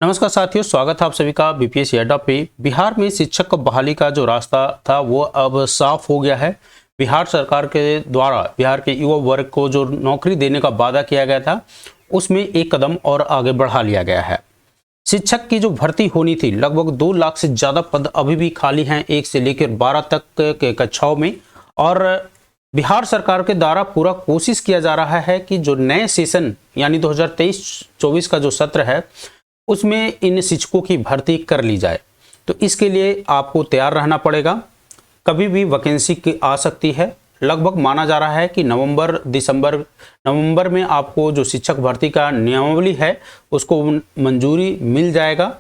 नमस्कार साथियों, स्वागत है आप सभी का बीपीएससी अड्डा पे। बिहार में शिक्षक बहाली का जो रास्ता था वो अब साफ हो गया है। बिहार सरकार के द्वारा बिहार के युवा वर्ग को जो नौकरी देने का वादा किया गया था उसमें एक कदम और आगे बढ़ा लिया गया है। शिक्षक की जो भर्ती होनी थी, लगभग 2 लाख से ज़्यादा पद अभी भी खाली हैं 1 से लेकर 12 तक के कक्षाओं में। और बिहार सरकार के द्वारा पूरा कोशिश किया जा रहा है कि जो नए सेशन यानी 2023-24 का जो सत्र है उसमें इन शिक्षकों की भर्ती कर ली जाए। तो इसके लिए आपको तैयार रहना पड़ेगा। कभी भी वैकेंसी आ सकती है। लगभग माना जा रहा है कि नवंबर में आपको जो शिक्षक भर्ती का नियमावली है उसको मंजूरी मिल जाएगा।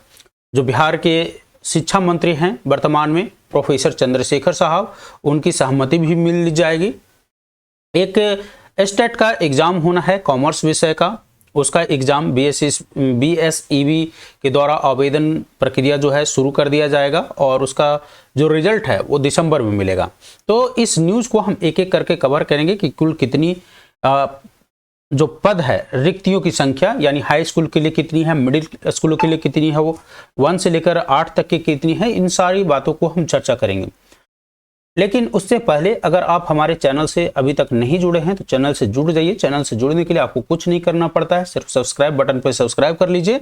जो बिहार के शिक्षा मंत्री हैं वर्तमान में प्रोफेसर चंद्रशेखर साहब, उनकी सहमति भी मिल जाएगी। एक स्टेट का एग्जाम होना है कॉमर्स विषय का, उसका एग्जाम BSEB के द्वारा आवेदन प्रक्रिया जो है शुरू कर दिया जाएगा और उसका जो रिजल्ट है वो दिसंबर में मिलेगा। तो इस न्यूज़ को हम एक एक करके कवर करेंगे कि कुल कितनी जो पद है, रिक्तियों की संख्या यानी हाई स्कूल के लिए कितनी है, मिडिल स्कूलों के लिए कितनी है, वो 1 से लेकर 8 तक की कितनी है, इन सारी बातों को हम चर्चा करेंगे। लेकिन उससे पहले अगर आप हमारे चैनल से अभी तक नहीं जुड़े हैं तो चैनल से जुड़ जाइए। चैनल से जुड़ने के लिए आपको कुछ नहीं करना पड़ता है, सिर्फ सब्सक्राइब बटन पर सब्सक्राइब कर लीजिए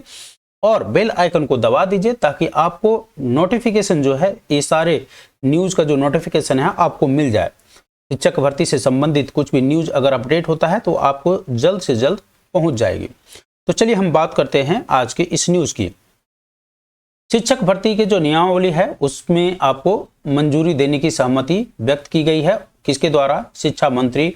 और बेल आइकन को दबा दीजिए ताकि आपको नोटिफिकेशन जो है, ये सारे न्यूज़ का जो नोटिफिकेशन है आपको मिल जाए। शिक्षक भर्ती से संबंधित कुछ भी न्यूज़ अगर अपडेट होता है तो आपको जल्द से जल्द पहुँच जाएगी। तो चलिए हम बात करते हैं आज के इस न्यूज़ की। शिक्षक भर्ती के जो नियमावली है उसमें आपको मंजूरी देने की सहमति व्यक्त की गई है। किसके द्वारा? शिक्षा मंत्री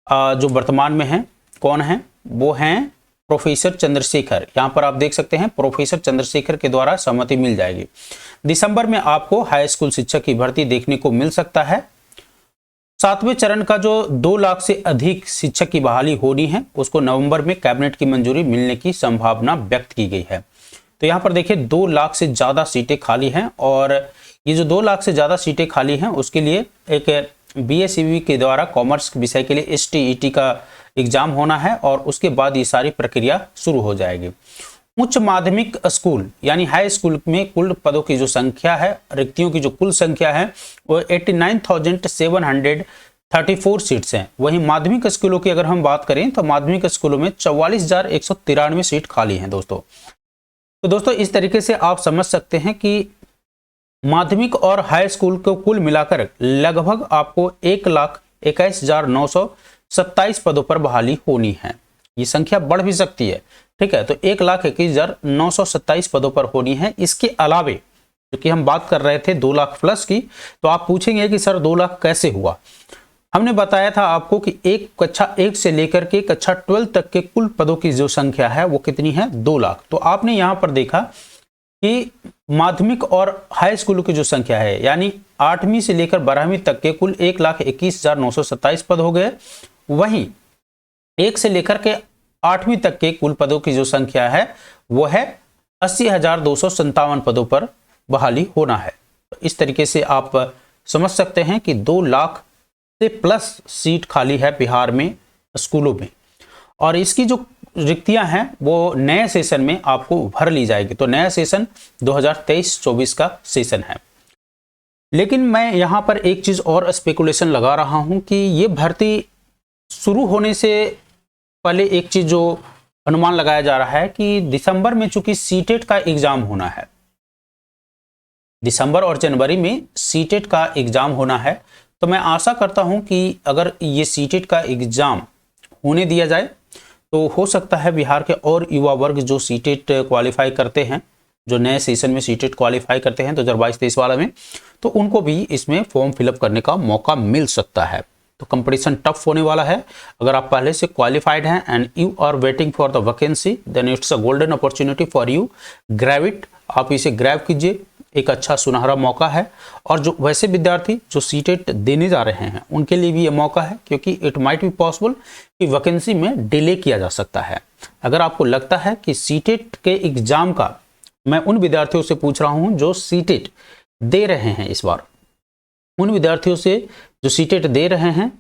जो वर्तमान में हैं, कौन हैं? वो हैं प्रोफेसर चंद्रशेखर। यहाँ पर आप देख सकते हैं प्रोफेसर चंद्रशेखर के द्वारा सहमति मिल जाएगी। दिसंबर में आपको हाई स्कूल शिक्षक की भर्ती देखने को मिल सकता है। 7वें चरण का जो 2 लाख से अधिक शिक्षक की बहाली होनी है उसको नवंबर में कैबिनेट की मंजूरी मिलने की संभावना व्यक्त की गई है। तो यहाँ पर देखिए 2 लाख से ज़्यादा सीटें खाली हैं और ये जो 2 लाख से ज़्यादा सीटें खाली हैं उसके लिए एक BSEB के द्वारा कॉमर्स विषय के लिए STET का एग्जाम होना है और उसके बाद ये सारी प्रक्रिया शुरू हो जाएगी। उच्च माध्यमिक स्कूल यानी हाई स्कूल में कुल पदों की जो संख्या है, रिक्तियों की जो कुल संख्या है वो 89,734 सीट्स हैं। वहीं माध्यमिक स्कूलों की अगर हम बात करें तो माध्यमिक स्कूलों में 44,193 सीट खाली हैं दोस्तों। तो दोस्तों इस तरीके से आप समझ सकते हैं कि माध्यमिक और हाई स्कूल को कुल मिलाकर लगभग आपको 1,21,927 पदों पर बहाली होनी है। ये संख्या बढ़ भी सकती है, ठीक है। तो 1,21,927 पदों पर होनी है। इसके अलावे क्योंकि हम बात कर रहे थे 2 लाख प्लस की, तो आप पूछेंगे कि सर 2 लाख कैसे हुआ। हमने बताया था आपको कि एक कक्षा 1 से लेकर के कक्षा 12 तक के कुल पदों की जो संख्या है वो कितनी है? 2 लाख। तो आपने यहाँ पर देखा कि माध्यमिक और हाई स्कूलों की जो संख्या है यानी 8वीं से लेकर 12वीं तक के कुल 1,21,927 पद हो गए। वहीं 1 से लेकर के 8वीं तक के कुल पदों की जो संख्या है वो है 80,257 पदों पर बहाली होना है। तो इस तरीके से आप समझ सकते हैं कि 2 लाख से प्लस सीट खाली है बिहार में स्कूलों में और इसकी जो रिक्तियां हैं वो नए सेशन में आपको भर ली जाएगी। तो नया सेशन 2023-24 का सेशन है। लेकिन मैं यहां पर एक चीज और स्पेकुलेशन लगा रहा हूं कि ये भर्ती शुरू होने से पहले एक चीज जो अनुमान लगाया जा रहा है कि दिसंबर में चूंकि सीटेट का एग्जाम होना है, दिसंबर और जनवरी में सीटेट का एग्जाम होना है, तो मैं आशा करता हूं कि अगर ये सीटेट का एग्जाम होने दिया जाए तो हो सकता है बिहार के और युवा वर्ग जो सीटेट क्वालिफाई करते हैं, जो नए सेशन में सीटेट क्वालिफाई करते हैं 2022-23 वाला में, तो उनको भी इसमें फॉर्म फिलअप करने का मौका मिल सकता है। तो कंपटीशन टफ होने वाला है। अगर आप पहले से क्वालिफाइड हैं and you are waiting for the vacancy then it's a golden opportunity for you, grab it. आप इसे ग्रैब कीजिए, एक अच्छा सुनहरा मौका है। और जो वैसे विद्यार्थी जो सीटेट देने जा रहे हैं उनके लिए भी ये मौका है क्योंकि इट माइट बी पॉसिबल कि वैकेंसी में डिले किया जा सकता है। अगर आपको लगता है कि सीटेट के एग्जाम का, मैं उन विद्यार्थियों से पूछ रहा हूं जो सीटेट दे रहे हैं इस बार, उन विद्यार्थियों से जो सीटेट दे रहे हैं,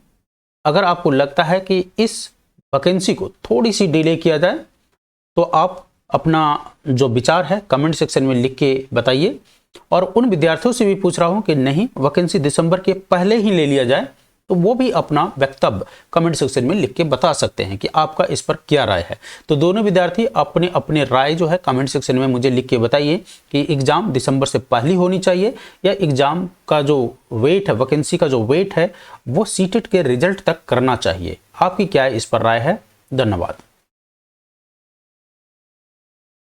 अगर आपको लगता है कि इस वैकेंसी को थोड़ी सी डिले किया जाए तो आप अपना जो विचार है कमेंट सेक्शन में लिख के बताइए। और उन विद्यार्थियों से भी पूछ रहा हूं कि नहीं वैकेंसी दिसंबर के पहले ही ले लिया जाए, तो वो भी अपना वक्तव्य कमेंट सेक्शन में लिख के बता सकते हैं कि आपका इस पर क्या राय है। तो दोनों विद्यार्थी अपने अपने राय जो है कमेंट सेक्शन में मुझे लिख के बताइए कि एग्जाम दिसंबर से पहले होनी चाहिए या एग्जाम का जो वेट है, वैकेंसी का जो वेट है वो सीटेट के रिजल्ट तक करना चाहिए। आपकी क्या इस पर राय है? धन्यवाद।